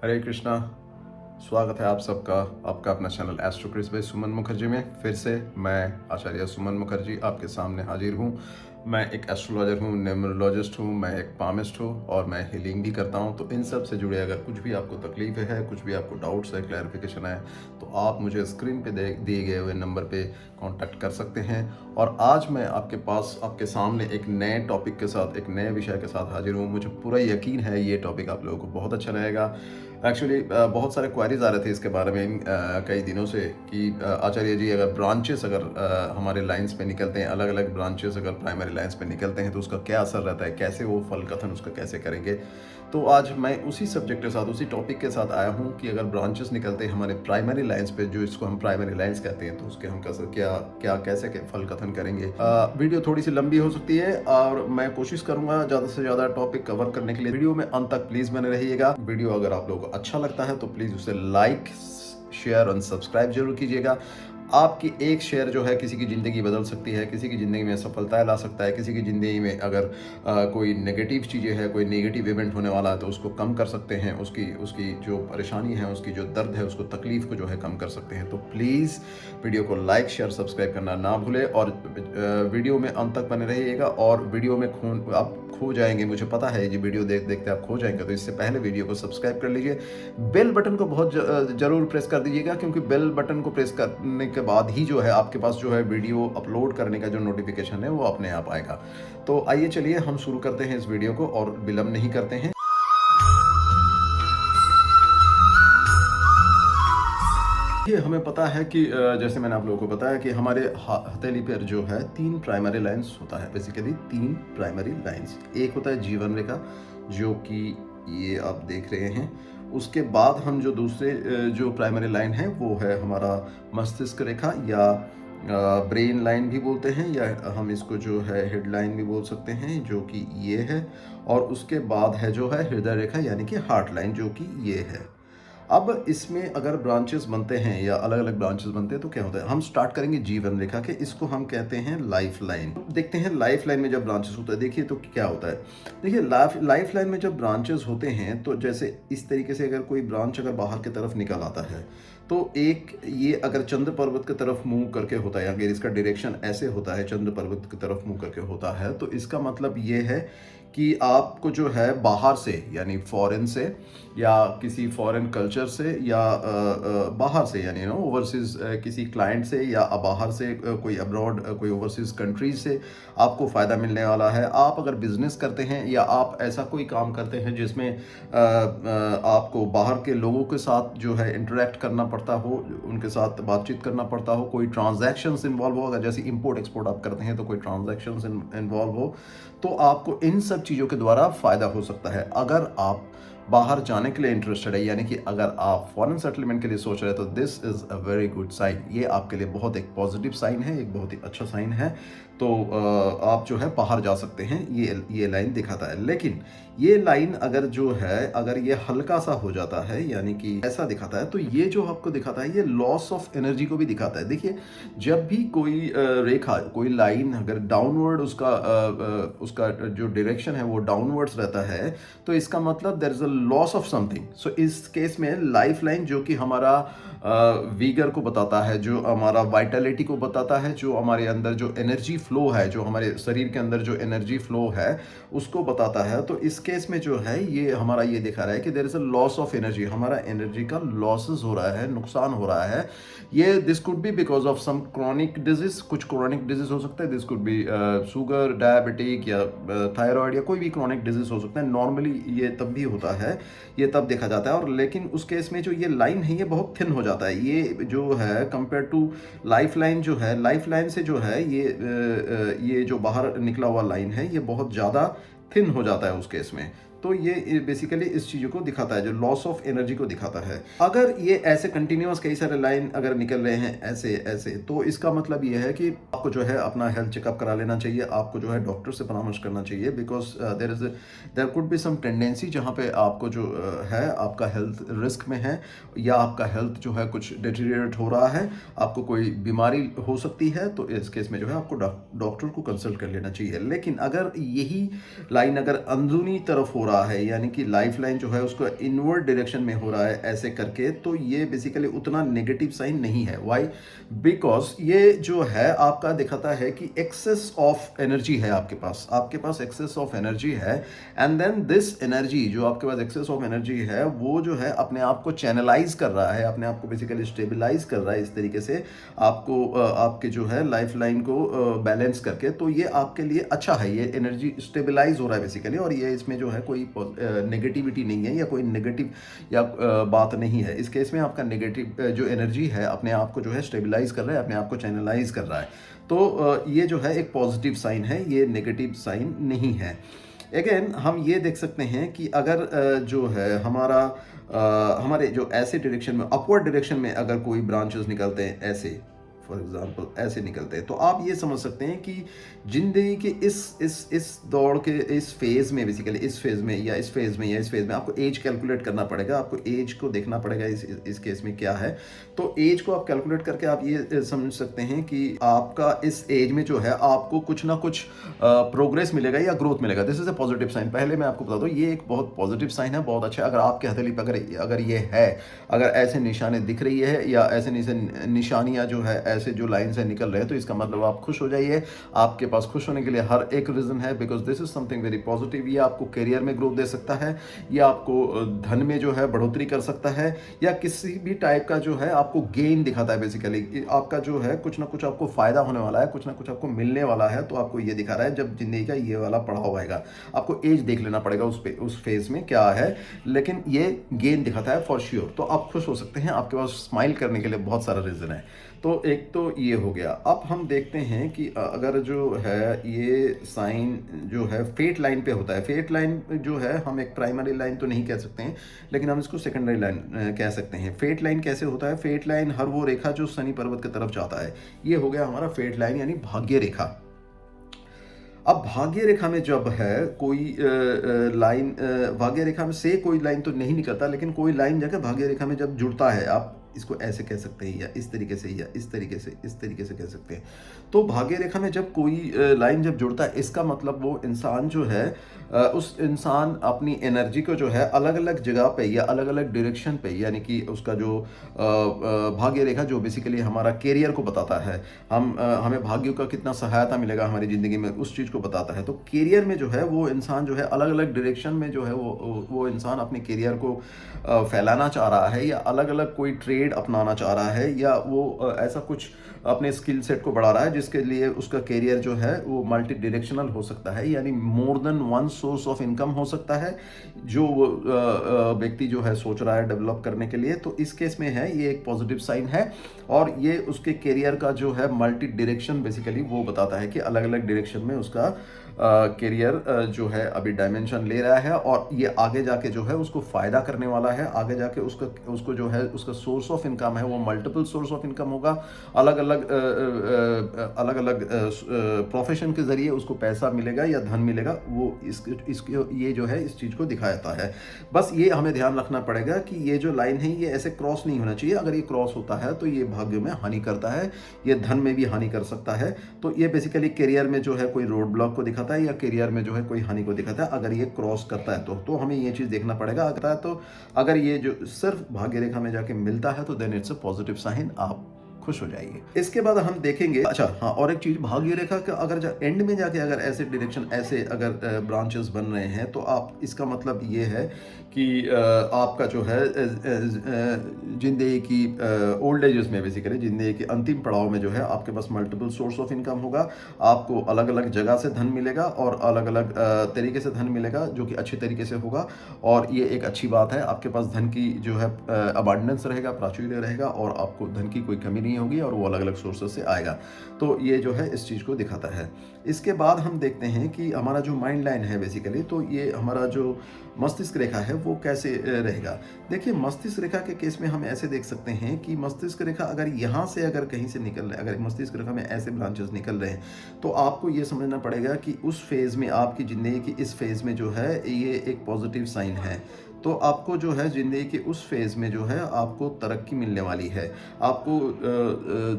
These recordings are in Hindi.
हरे कृष्णा। स्वागत है आप सबका आपका अपना चैनल एस्ट्रो क्रिस बाय सुमन मुखर्जी में। फिर से मैं आचार्य सुमन मुखर्जी आपके सामने हाजिर हूँ। मैं एक एस्ट्रोलॉजर हूँ, न्यूमरोलॉजिस्ट हूँ, मैं एक पामिस्ट हूँ और मैं हीलिंग भी करता हूँ। तो इन सब से जुड़े अगर कुछ भी आपको तकलीफ है, कुछ भी आपको डाउट्स है, क्लैरिफिकेशन है, तो आप मुझे स्क्रीन पे दिए गए हुए नंबर पे कांटेक्ट कर सकते हैं। और आज मैं आपके पास आपके सामने एक नए टॉपिक के साथ, एक नए विषय के साथ हाजिर हूँ। मुझे पूरा यकीन है ये टॉपिक आप लोगों को बहुत अच्छा रहेगा। एक्चुअली बहुत सारे क्वेरीज आ रहे थे इसके बारे में कई दिनों से कि आचार्य जी, अगर ब्रांचेस अगर हमारे लाइंस पे निकलते हैं, अलग अलग ब्रांचेस अगर प्राइमरी लाइंस पे निकलते हैं तो उसका क्या असर रहता है, कैसे वो फल कथन उसका कैसे करेंगे। तो आज मैं उसी सब्जेक्ट के साथ, उसी टॉपिक के साथ आया हूँ कि अगर ब्रांचेस निकलते हैं हमारे प्राइमरी लाइंस पे, जो इसको हम प्राइमरी लाइंस कहते हैं, तो उसके हम कैसे कैसे के फल कथन करेंगे। वीडियो थोड़ी सी लंबी हो सकती है और मैं कोशिश करूंगा ज़्यादा से ज़्यादा टॉपिक कवर करने के लिए। वीडियो में अंत तक प्लीज़ बने रहिएगा। वीडियो अगर आप लोगों को अच्छा लगता है तो प्लीज़ उसे लाइक, शेयर और सब्सक्राइब जरूर कीजिएगा। आपकी एक शेयर जो है किसी की ज़िंदगी बदल सकती है, किसी की ज़िंदगी में सफलताएं ला सकता है, किसी की ज़िंदगी में अगर कोई नेगेटिव चीज़ें हैं, कोई नेगेटिव इवेंट होने वाला है तो उसको कम कर सकते हैं। उसकी उसकी जो परेशानी है, उसकी जो दर्द है, उसको तकलीफ को जो है कम कर सकते हैं। तो प्लीज़ वीडियो को लाइक, शेयर, सब्सक्राइब करना ना भूलें और वीडियो में अंत तक बने रहिएगा। और वीडियो में आप खो जाएंगे, मुझे पता है ये वीडियो देखते आप खो जाएंगे, तो इससे पहले वीडियो को सब्सक्राइब कर लीजिए। बेल बटन को बहुत जरूर प्रेस कर दीजिएगा, क्योंकि बेल बटन को प्रेस करने के बाद ही जो है आपके पास जो है वीडियो अपलोड करने का जो नोटिफिकेशन है वो अपने आप आएगा। तो आइए चलिए हम शुरू करते हैं इस वीडियो को और विलंब नहीं करते हैं। ये हमें पता है कि जैसे मैंने आप लोगों को बताया कि हमारे हथेली पर जो है 3 प्राइमरी लाइंस होता है। Basically 3 primary lines. एक होता है जीवन रेखा, जो कि ये आप देख रहे हैं। उसके बाद हम जो दूसरे जो प्राइमरी लाइन है वो है हमारा मस्तिष्क रेखा, या ब्रेन लाइन भी बोलते हैं, या हम इसको जो है हेड लाइन भी बोल सकते हैं, जो कि ये है। और उसके बाद है जो है हृदय रेखा, यानी कि हार्ट लाइन, जो कि ये है। अब इसमें अगर ब्रांचेस बनते हैं या अलग अलग ब्रांचेस बनते हैं तो क्या होता है। हम स्टार्ट करेंगे जीवन रेखा के, इसको हम कहते हैं लाइफ लाइन। देखते हैं लाइफ लाइन में जब ब्रांचेस होता है, देखिए तो क्या होता है। देखिए लाइफ लाइन में जब ब्रांचेस होते हैं तो जैसे इस तरीके से अगर कोई ब्रांच अगर बाहर की तरफ निकल आता है तो एक ये अगर चंद्र पर्वत की तरफ मूव करके होता है, अगर इसका डायरेक्शन ऐसे होता है, चंद्र पर्वत की तरफ मूव करके होता है, तो इसका मतलब ये है कि आपको जो है बाहर से, यानी फॉरेन से या किसी फॉरेन कल्चर से या बाहर से, यानी ओवरसीज किसी क्लाइंट से या बाहर से कोई अब्रॉड कोई ओवरसीज कंट्रीज से आपको फ़ायदा मिलने वाला है। आप अगर बिजनेस करते हैं या आप ऐसा कोई काम करते हैं जिसमें आपको बाहर के लोगों के साथ जो है इंटरेक्ट करना पड़ता हो, उनके साथ बातचीत करना पड़ता हो, कोई ट्रांजैक्शंस इन्वॉल्व हो, अगर जैसे इंपोर्ट एक्सपोर्ट आप करते हैं तो कोई ट्रांजैक्शंस इन्वॉल्व हो, तो आपको इन सब चीज़ों के द्वारा फ़ायदा हो सकता है। अगर आप बाहर जाने के लिए इंटरेस्टेड है, यानी कि अगर आप फॉरेन सेटलमेंट के लिए सोच रहे हैं, तो this is a very good sign. ये आपके लिए बहुत एक पॉजिटिव साइन है, एक बहुत ही अच्छा साइन है। तो आप जो है बाहर जा सकते हैं, ये लाइन दिखाता है। लेकिन ये लाइन अगर जो है, अगर ये हल्का सा हो जाता है, यानी कि ऐसा दिखाता है, तो ये जो आपको दिखाता है ये लॉस ऑफ एनर्जी को भी दिखाता है। देखिए, जब भी कोई रेखा, कोई लाइन अगर डाउनवर्ड उसका जो डायरेक्शन है वो डाउनवर्ड्स रहता है, तो इसका मतलब there is a loss of something. So इस केस में लाइफ लाइन, जो कि हमारा वीगर को बताता है, जो हमारा वाइटलिटी को बताता है, जो हमारे अंदर जो एनर्जी फ्लो है, जो हमारे शरीर के अंदर जो एनर्जी फ्लो है उसको बताता है। तो इस केस में जो है ये हमारा ये दिखा रहा है कि there is a loss of energy, हमारा एनर्जी का लॉसेस हो रहा है, नुकसान हो रहा है। ये this could be because of some chronic disease, कुछ क्रॉनिक डिजीज हो सकता है। This could be sugar, diabetic या थायराइड या कोई भी क्रॉनिक डिजीज हो सकता है। नॉर्मली ये तब भी होता है, ये तब देखा जाता है। और लेकिन उस केस में जो ये लाइन है ये बहुत थिन हो जाता है। ये जो है कंपेयर टू लाइफ लाइन, जो है लाइफ लाइन से जो है ये जो बाहर निकला हुआ लाइन है ये बहुत ज़्यादा थिन हो जाता है उस केस में। तो ये बेसिकली इस चीज़ को दिखाता है, जो लॉस ऑफ एनर्जी को दिखाता है। अगर ये ऐसे कंटिन्यूअस कई सारे लाइन अगर निकल रहे हैं ऐसे ऐसे, तो इसका मतलब ये है कि आपको जो है अपना हेल्थ चेकअप करा लेना चाहिए, आपको जो है डॉक्टर से परामर्श करना चाहिए। Because there could be some tendency जहाँ पे आपको जो है आपका हेल्थ रिस्क में है, या आपका हेल्थ जो है कुछ डिटेरियोरेट हो रहा है, आपको कोई बीमारी हो सकती है। तो इस केस में जो है आपको डॉक्टर को कंसल्ट कर लेना चाहिए। लेकिन अगर यही लाइन अगर अंदरूनी तरफ हो रहा है, यानी कि लाइफ लाइन जो है उसको इनवर्ड डायरेक्शन में हो रहा है ऐसे करके, तो ये बेसिकली उतना नेगेटिव साइन नहीं है। वाई? बिकॉज ये जो है आपका दिखाता है कि एक्सेस ऑफ एनर्जी है आपके पास एक्सेस ऑफ एनर्जी है, एंड देन दिस एनर्जी जो आपके पास एक्सेस ऑफ एनर्जी है वो जो है अपने आप को चैनलाइज कर रहा है, अपने आप को बेसिकली स्टेबलाइज कर रहा है इस तरीके से आपको आपके जो है लाइफ लाइन को बैलेंस करके। तो ये आपके लिए अच्छा है, ये एनर्जी स्टेबलाइज हो रहा है बेसिकली, और ये इसमें जो है कोई नेगेटिविटी नहीं है या कोई नेगेटिव या बात नहीं है। इस केस में आपका नेगेटिव जो एनर्जी है अपने आप को जो है स्टेबलाइज कर रहा है, अपने आप को चैनलाइज कर रहा है। तो ये जो है एक पॉजिटिव साइन है, ये नेगेटिव साइन नहीं है। अगेन हम ये देख सकते हैं कि अगर जो है हमारे जो ऐसे डायरेक्शन में, अपवर्ड डायरेक्शन में अगर कोई ब्रांचेस निकलते हैं ऐसे, फॉर एग्जाम्पल ऐसे निकलते हैं, तो आप ये समझ सकते हैं कि जिंदगी के इस दौड़ के इस फेज में, बेसिकली इस फेज में या इस फेज में या इस फेज में आपको एज कैलकुलेट करना पड़ेगा, आपको एज को देखना पड़ेगा इस केस में क्या है। तो एज को आप कैलकुलेट करके आप ये समझ सकते हैं कि आपका इस एज में जो है आपको कुछ ना कुछ प्रोग्रेस मिलेगा या ग्रोथ मिलेगा। This is a positive sign. पहले मैं आपको बता दूं ये एक बहुत पॉजिटिव साइन है, बहुत अच्छा। अगर आपके हथेली पर अगर ये है, अगर ऐसे निशाने दिख रही है या ऐसे निशानियां जो है ऐसे जो लाइन से निकल रहे हैं, तो इसका मतलब आप खुश हो जाइए। आपके पास खुश होने के लिए हर एक रीजन है, because this is something very positive. ये आपको करियर में ग्रोथ दे सकता है, ये आपको धन में जो है बढ़ोतरी कर सकता है, या किसी भी टाइप का जो है आपको गेन दिखाता है। बेसिकली आपका जो है कुछ ना कुछ आपको फायदा होने वाला है, कुछ ना कुछ आपको मिलने वाला है। तो आपको ये दिखा रहा है जब जिंदगी का ये वाला पड़ाव आएगा, आपको एज देख लेना पड़ेगा उस फेज में क्या है, लेकिन ये गेन दिखाता है फॉर श्योर। तो आप खुश हो सकते हैं, आपके पास स्माइल करने के लिए बहुत सारा रीजन है। तो एक तो ये हो गया। अब हम देखते हैं कि अगर जो है ये साइन जो है फेट लाइन पे होता है। फेट लाइन जो है हम एक प्राइमरी लाइन तो नहीं कह सकते हैं, लेकिन हम इसको सेकेंडरी लाइन कह सकते हैं। फेट लाइन कैसे होता है? फेट लाइन हर वो रेखा जो शनि पर्वत की तरफ जाता है, ये हो गया हमारा फेट लाइन, यानी भाग्य रेखा। अब भाग्य रेखा में जब है कोई लाइन, भाग्य रेखा में से कोई लाइन तो नहीं निकलता, लेकिन कोई लाइन जाकर भाग्य रेखा में जब जुड़ता है, आप इसको ऐसे कह सकते हैं या इस तरीके से या इस तरीके से कह सकते हैं। तो भाग्य रेखा में जब कोई लाइन जब जुड़ता है, इसका मतलब वो इंसान जो है उस इंसान अपनी एनर्जी को जो है अलग अलग जगह पे या अलग अलग डायरेक्शन पे, यानी कि उसका जो भाग्य रेखा जो बेसिकली हमारा कैरियर को बताता है, हमें भाग्य का कितना सहायता मिलेगा हमारी ज़िंदगी में, उस चीज़ को बताता है। तो कैरियर में जो है वो इंसान जो है अलग अलग डायरेक्शन में जो है वो इंसान अपने कैरियर को फैलाना चाह रहा है, या अलग अलग कोई ट्रेड अपनाना चाह रहा है, या वो ऐसा कुछ अपने स्किल सेट को बढ़ा रहा है जिसके लिए उसका कैरियर जो है वो मल्टी डायरेक्शनल हो सकता है, यानी more than one source of income हो सकता है जो व्यक्ति जो है सोच रहा है डेवलप करने के लिए। तो इस केस में है ये एक पॉजिटिव साइन है, और ये उसके कैरियर का जो है मल्टी डायरेक्शन बेसिकली वो बताता है कि अलग अलग डायरेक्शन में उसका कैरियर जो है अभी डायमेंशन ले रहा है, और ये आगे जाके जो है उसको फायदा करने वाला है। आगे जाके उसको जो है उसका सोर्स ऑफ इनकम है वो मल्टीपल सोर्स ऑफ इनकम होगा। अलग अलग प्रोफेशन के जरिए उसको पैसा मिलेगा या धन मिलेगा, वो इसके ये जो है इस चीज को दिखाता है। बस ये हमें ध्यान रखना पड़ेगा कि ये जो लाइन है ये ऐसे क्रॉस नहीं होना चाहिए। अगर ये क्रॉस होता है तो ये भाग्य में हानि करता है, ये धन में भी हानि कर सकता है। तो ये बेसिकली करियर में जो है कोई रोड ब्लॉक को दिखाता है, या करियर में जो है कोई हानि को दिखाता है अगर ये क्रॉस करता है। तो हमें ये चीज देखना पड़ेगा। अगर ये जो सिर्फ भाग्य रेखा में जाके मिलता है तो then it's a positive sign, आप खुश हो जाइए। इसके बाद हम देखेंगे, अच्छा हाँ, और एक चीज, भाग्य रेखा का अगर एंड में जाके अगर ऐसे डायरेक्शन ऐसे अगर ब्रांचेस बन रहे हैं, तो आप इसका मतलब ये है कि आपका जो है जिंदगी की ओल्ड एजेस में, बेसिकली जिंदगी के अंतिम पड़ाव में जो है आपके पास मल्टीपल सोर्स ऑफ इनकम होगा। आपको अलग अलग जगह से धन मिलेगा और अलग अलग तरीके से धन मिलेगा जो कि अच्छे तरीके से होगा, और ये एक अच्छी बात है। आपके पास धन की जो है अबांडेंस रहेगा, प्राचुर्य रहेगा, और आपको धन की कोई कमी नहीं होगी, और वो अलग अलग सोर्सेस से आएगा। तो ये जो है इस चीज़ को दिखाता है। इसके बाद हम देखते हैं कि हमारा जो माइंड लाइन है बेसिकली, तो ये हमारा जो मस्तिष्क रेखा है वो कैसे रहेगा। देखिए, मस्तिष्क रेखा के केस में हम ऐसे देख सकते हैं कि मस्तिष्क रेखा अगर यहाँ से अगर कहीं से निकल रहे, अगर मस्तिष्क रेखा में ऐसे ब्रांचेस निकल रहे हैं, तो आपको ये समझना पड़ेगा कि उस फेज में, आपकी ज़िंदगी की इस फेज में जो है ये एक पॉजिटिव साइन है। तो आपको जो है ज़िंदगी के उस फेज़ में जो है आपको तरक्की मिलने वाली है। आपको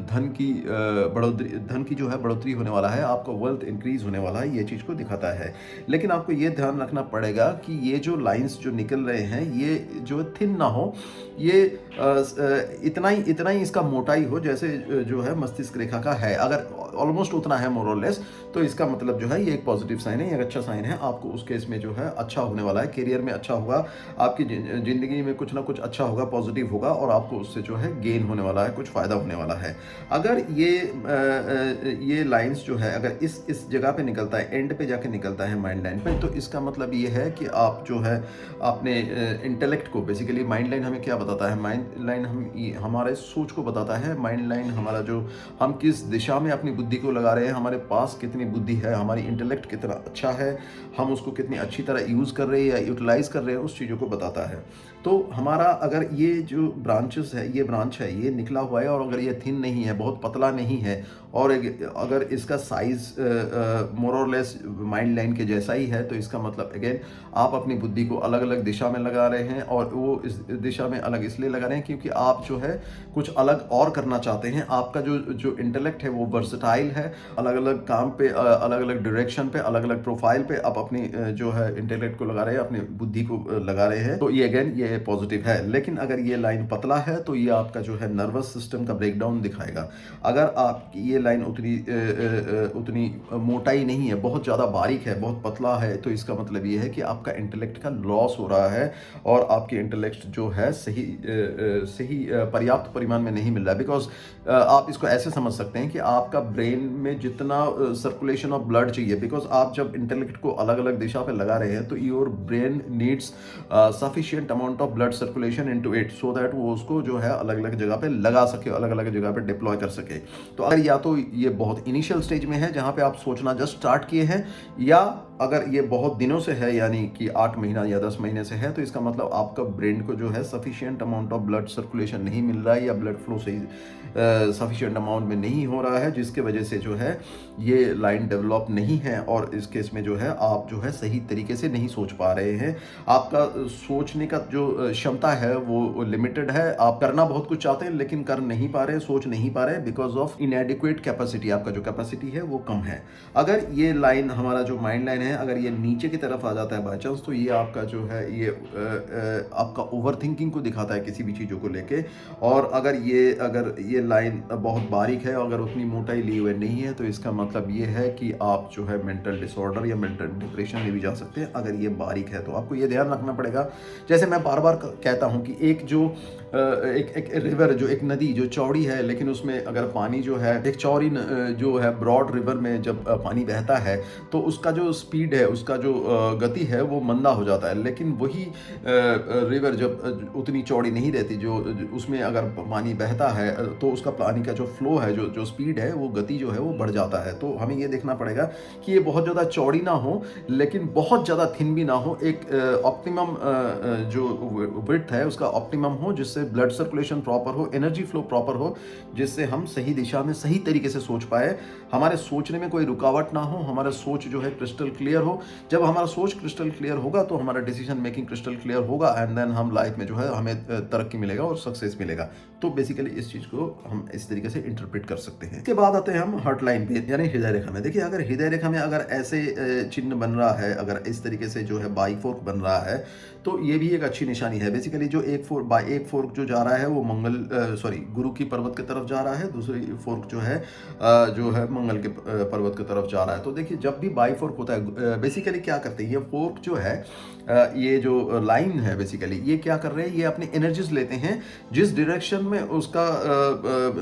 धन की जो है बढ़ोतरी होने वाला है, आपका वेल्थ इंक्रीज़ होने वाला है, ये चीज़ को दिखाता है। लेकिन आपको ये ध्यान रखना पड़ेगा कि ये जो लाइन्स जो निकल रहे हैं, ये जो थिन ना हो, ये इतना ही इसका मोटाई हो जैसे जो है मस्तिष्क रेखा का है। अगर ऑलमोस्ट उतना है मोर और लेस, तो इसका मतलब जो है ये एक पॉजिटिव साइन है, ये एक अच्छा साइन है। आपको उस केस में जो है अच्छा होने वाला है, करियर में अच्छा होगा, आपकी ज़िंदगी में कुछ ना कुछ अच्छा होगा, पॉजिटिव होगा और आपको उससे जो है गेन होने वाला है, कुछ फ़ायदा होने वाला है। अगर ये लाइन्स जो है अगर इस जगह पे निकलता है, एंड पे जाके निकलता है माइंड लाइन पे, तो इसका मतलब ये है कि आप जो है अपने इंटेलेक्ट को, बेसिकली माइंड लाइन हमें क्या बताता है? माइंड लाइन हमारे सोच को बताता है। माइंड लाइन हमारा जो हम किस दिशा में अपनी बुद्धि को लगा रहे हैं, हमारे पास कितनी बुद्धि है, हमारी इंटेलेक्ट कितना अच्छा है, हम उसको कितनी अच्छी तरह यूज़ कर रहे हैं या यूटिलाइज़ कर रहे हैं, उस चीज़ों को बताता है। तो हमारा अगर ये जो ब्रांचेस है, ये ब्रांच है, ये निकला हुआ है और अगर ये थिन नहीं है, बहुत पतला नहीं है और अगर इसका साइज़ मोर और लेस माइंड लाइन के जैसा ही है, तो इसका मतलब अगेन आप अपनी बुद्धि को अलग अलग दिशा में लगा रहे हैं और वो इस दिशा में अलग इसलिए लगा रहे हैं क्योंकि आप जो है कुछ अलग और करना चाहते हैं। आपका जो इंटेलेक्ट है वो वर्सेटाइल है, अलग अलग काम पे, अलग अलग डायरेक्शन पे, अलग अलग प्रोफाइल पे आप अपनी जो है इंटेलेक्ट को लगा रहे हैं, अपनी बुद्धि को लगा रहे हैं। तो ये अगेन ये पॉजिटिव है। लेकिन अगर ये लाइन पतला है तो ये आपका जो है नर्वस सिस्टम का ब्रेकडाउन दिखाएगा। अगर आप ये लाइन उतनी मोटाई नहीं है, बहुत ज़्यादा बारीक है, बहुत पतला है, तो इसका मतलब ये है कि आपका इंटेलेक्ट का लॉस हो रहा है और आपकी इंटेलेक्ट जो है सही पर्याप्त परिमाण में नहीं मिल रहा है। बिकॉज आप इसको ऐसे समझ सकते हैं कि आपका ब्रेन में जितना सर्कुलेशन ऑफ ब्लड चाहिए, बिकॉज आप जब इंटेलेक्ट को अलग अलग दिशा पे लगा रहे हैं तो your brain needs sufficient amount of blood circulation into it, so that वो उसको जो है अलग अलग जगह पे लगा सके, अलग अलग जगह पे डिप्लॉय कर सके। तो अगर या तो ये बहुत इनिशियल स्टेज में है जहां पे आप सोचना जस्ट स्टार्ट किए हैं, या अगर ये बहुत दिनों से है यानी कि 8 महीना या 10 महीने से है, तो इसका मतलब आपका ब्रेन को जो है sufficient amount of blood circulation नहीं मिल रहा है या ब्लड फ्लो सही सफिशिएंट अमाउंट में नहीं हो रहा है, जिसके वजह से जो है ये लाइन डेवलप नहीं है और इस केस में जो है आप जो है सही तरीके से नहीं सोच पा रहे हैं। आपका सोचने का जो क्षमता है वो लिमिटेड है। आप करना बहुत कुछ चाहते हैं लेकिन कर नहीं पा रहे, सोच नहीं पा रहे, बिकॉज ऑफ इनएडिक्वेट कैपेसिटी। आपका जो कैपेसिटी है वो कम है। अगर ये लाइन हमारा जो माइंड लाइन है, अगर ये नीचे की तरफ आ जाता है बाय चांस, तो ये आपका जो है ये आपका ओवर थिंकिंग को दिखाता है किसी भी चीज़ों को लेके। और अगर ये लाइन बहुत बारीक है, अगर उतनी मोटाई ली हुई नहीं है, तो इसका मतलब ये है कि आप जो है मेंटल डिसऑर्डर या मेंटल डिप्रेशन में भी जा सकते हैं अगर ये बारीक है। तो आपको ये ध्यान रखना पड़ेगा। जैसे मैं बार बार कहता हूँ कि एक रिवर, जो एक नदी जो चौड़ी है, लेकिन उसमें अगर पानी जो है एक चौड़ी जो है ब्रॉड रिवर में जब पानी बहता है तो उसका जो स्पीड है, उसका जो गति है वो मंदा हो जाता है। लेकिन वही रिवर जब उतनी चौड़ी नहीं रहती, जो उसमें अगर पानी बहता है तो उसका पानी का जो फ्लो है, जो स्पीड है, वो गति जो है वो बढ़ जाता है। तो हमें ये देखना पड़ेगा कि ये बहुत ज़्यादा चौड़ी ना हो लेकिन बहुत ज़्यादा थिन भी ना हो, एक ऑप्टिमम जो विड्थ है उसका ऑप्टिमम हो, जिससे ब्लड सर्कुलेशन प्रॉपर हो, एनर्जी फ्लो प्रॉपर हो, जिससे हम सही दिशा में सही तरीके से सोच पाए, हमारे सोचने में कोई रुकावट ना हो, हमारा सोच जो है क्रिस्टल क्लियर हो। जब हमारा सोच क्रिस्टल क्लियर होगा तो हमारा डिसीजन मेकिंग क्रिस्टल क्लियर होगा एंड देन हम लाइफ में जो है हमें तरक्की मिलेगा और सक्सेस मिलेगा। तो बेसिकली इस चीज़ को हम इस तरीके से इंटरप्रेट कर सकते हैं। इसके बाद आते हैं हम हार्ट लाइन पे, यानी हृदय रेखा में। देखिए, अगर हृदय रेखा में अगर ऐसे चिन्ह बन रहा है, अगर इस तरीके से जो है बाई फोर्क बन रहा है, तो ये भी एक अच्छी निशानी है। बेसिकली जो एक फोर्क जो जा रहा है वो गुरु की पर्वत की तरफ जा रहा है, दूसरी फोर्क जो है मंगल के पर्वत की तरफ जा रहा है। तो देखिए, जब भी बाई फोर्क होता है, बेसिकली क्या करते हैं ये फोर्क जो है, ये जो लाइन है, बेसिकली ये क्या कर रहे हैं, ये अपनी एनर्जीज लेते हैं जिस डायरेक्शन में उसका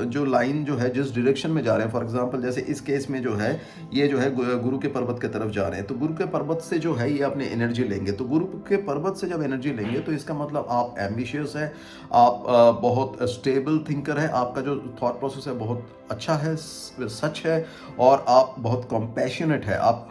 जो लाइन जो है जिस डायरेक्शन में जा रहे हैं। फॉर एग्जांपल जैसे इस केस में जो है ये जो है गुरु के पर्वत की तरफ जा रहे हैं, तो गुरु के पर्वत से जो है ये अपनी एनर्जी लेंगे। तो गुरु के पर्वत से जब एनर्जी लेंगे तो इसका मतलब आप एम्बिशियस है, आप बहुत स्टेबल थिंकर है, आपका जो थॉट प्रोसेस है बहुत अच्छा है, सच है, और आप बहुत कॉम्पैशनेट है। आप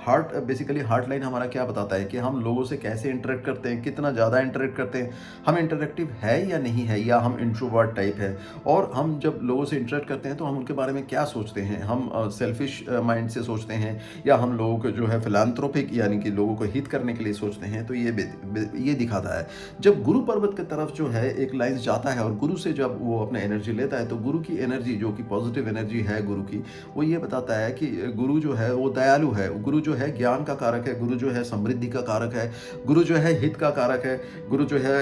बेसिकली हार्ट लाइन हमारा क्या बताता है कि हम लोगों से कैसे इंटरेक्ट करते हैं, कितना ज़्यादा इंटरेक्ट करते हैं, हम इंटरेक्टिव है या नहीं है, या हम इंट्रोवर्ट टाइप है। और हम जब लोगों से इंटरेक्ट करते हैं तो हम उनके बारे में क्या सोचते हैं, हम सेल्फिश माइंड से सोचते हैं या हम लोगों को जो है फिलांथ्रोपिक यानी कि लोगों को हित करने के लिए सोचते हैं। तो ये दिखाता है। जब गुरु पर्वत की तरफ जो है एक लाइन जाता है और गुरु से जब वो अपना एनर्जी लेता है, तो गुरु की एनर्जी जो कि पॉजिटिव एनर्जी है गुरु की, वो ये बताता है कि गुरु जो है वो दयालु है, गुरु जो है ज्ञान का कारक है, गुरु जो है समृद्धि का कारक है, गुरु जो है हित का कारक है, गुरु जो है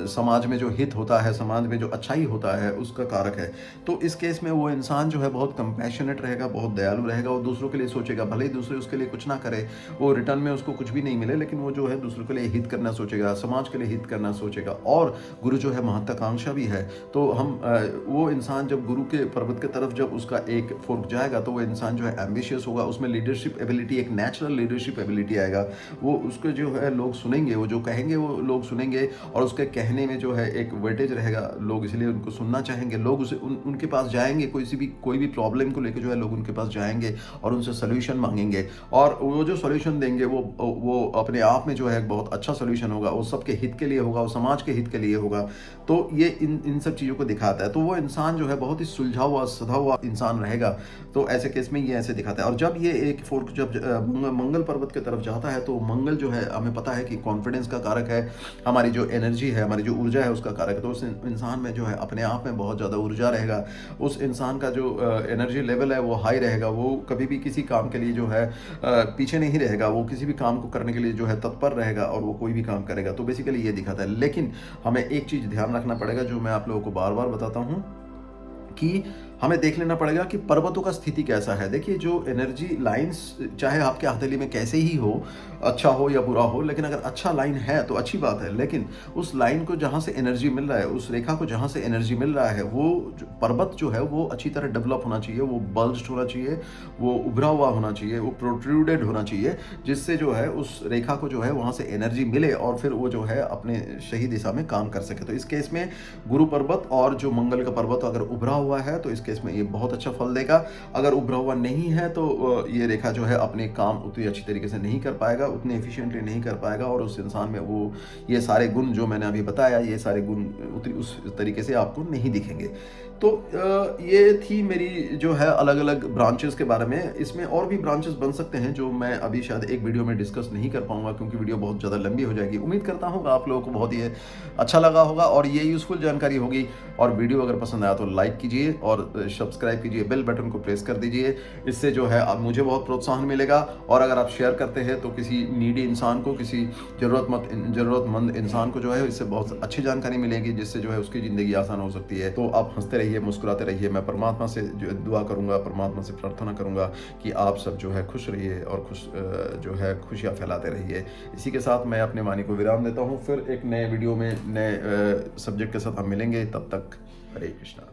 समाज में जो हित होता है, समाज में जो अच्छाई होता है उसका कारक है। तो इस केस में वो इंसान जो है बहुत कंपैशनेट रहेगा, बहुत दयालु रहेगा, वो दूसरों के लिए सोचेगा, भले ही दूसरे उसके लिए कुछ ना करे, वो रिटर्न में उसको कुछ भी नहीं मिले, लेकिन वो जो है दूसरों के लिए हित करना सोचेगा, समाज के लिए हित करना सोचेगा। और गुरु जो है महत्वाकांक्षा भी है। तो वो इंसान जब गुरु के पर्वत की तरफ जब उसका एक फोर्क जाएगा, तो वो इंसान जो है एम्बिशियस होगा, उसमें लीडरशिप एबिलिटी, एक नेचुरल लीडरशिप एबिलिटी आएगा। वो उसके जो है लोग सुनेंगे, वो जो कहेंगे वो लोग सुनेंगे, और उसके कहने में जो है एक वेटेज रहेगा, लोग इसलिए उनको सुनना चाहेंगे, लोग उसे उनके पास जाएंगे, कोई भी प्रॉब्लम को लेकर जो है लोग उनके पास जाएंगे और उनसे सोल्यूशन मांगेंगे, और वो जो सोल्यूशन देंगे वो अपने आप में जो है बहुत अच्छा सोल्यूशन होगा, वो सबके हित के लिए होगा, वो समाज के हित के लिए होगा। तो ये इन सब चीज़ों को दिखाता है। तो वो इंसान जो है बहुत ही सुलझा हुआ, सधा हुआ इंसान रहेगा। तो ऐसे केस में ये ऐसे दिखाता है। और जब ये एक फोर्क जब मंगल पर्वत की तरफ जाता है, तो मंगल जो है हमें पता है कि कॉन्फिडेंस का कारक है, हमारी जो एनर्जी है, हमारी जो ऊर्जा है उसका कारक है। तो उस इंसान में जो है अपने आप में बहुत ज़्यादा ऊर्जा रहेगा, उस इंसान का जो एनर्जी लेवल है वो हाई रहेगा, वो कभी भी किसी काम के लिए जो है पीछे नहीं रहेगा, वो किसी भी काम को करने के लिए जो है तत्पर रहेगा, और वो कोई भी काम करेगा। तो बेसिकली ये दिखाता है। लेकिन हमें एक चीज़ ध्यान रखना पड़ेगा, जो मैं आप लोगों को बार बार बताता हूँ, कि हमें देख लेना पड़ेगा कि पर्वतों का स्थिति कैसा है। देखिए, जो एनर्जी लाइंस चाहे आपके हथेली में कैसे ही हो, अच्छा हो या बुरा हो, लेकिन अगर अच्छा लाइन है तो अच्छी बात है। लेकिन उस लाइन को जहाँ से एनर्जी मिल रहा है, उस रेखा को जहाँ से एनर्जी मिल रहा है, वो पर्वत जो है वो अच्छी तरह डेवलप होना चाहिए, वो बल्ज्ड होना चाहिए, वो उभरा हुआ होना चाहिए, वो प्रोट्रूडेड होना चाहिए, जिससे जो है उस रेखा को जो है वहाँ से एनर्जी मिले और फिर वो जो है अपने सही दिशा में काम कर सके। तो इस केस में गुरु पर्वत और जो मंगल का पर्वत अगर उभरा हुआ है तो इस केस में ये बहुत अच्छा फल देगा। अगर उभरा हुआ नहीं है तो ये रेखा जो है अपने काम उतनी अच्छी तरीके से नहीं कर पाएगा, उतने एफिशिएंटली नहीं कर पाएगा, और उस इंसान में वो ये सारे गुण जो मैंने अभी बताया, ये सारे गुण उतनी उस तरीके से आपको नहीं दिखेंगे। तो ये थी मेरी जो है अलग अलग ब्रांचेस के बारे में। इसमें और भी ब्रांचेस बन सकते हैं जो मैं अभी शायद एक वीडियो में डिस्कस नहीं कर पाऊंगा, क्योंकि वीडियो बहुत ज़्यादा लंबी हो जाएगी। उम्मीद करता हूँ आप लोगों को बहुत ही अच्छा लगा होगा और ये यूज़फुल जानकारी होगी। और वीडियो अगर पसंद आया तो लाइक कीजिए और सब्सक्राइब कीजिए, बेल बटन को प्रेस कर दीजिए। इससे जो है अब मुझे बहुत प्रोत्साहन मिलेगा। और अगर आप शेयर करते हैं तो किसी नीडी इंसान को, किसी ज़रूरतमंद इंसान को जो है इससे बहुत अच्छी जानकारी मिलेगी, जिससे जो है उसकी ज़िंदगी आसान हो सकती है। तो आप हंसते रहिए, मुस्कुराते रहिए। मैं परमात्मा से जो दुआ करूंगा, परमात्मा से प्रार्थना करूंगा कि आप सब जो है खुश रहिए और जो है खुशियां फैलाते रहिए। इसी के साथ मैं अपने वाणी को विराम देता हूं। फिर एक नए वीडियो में नए सब्जेक्ट के साथ हम मिलेंगे। तब तक हरे कृष्णा।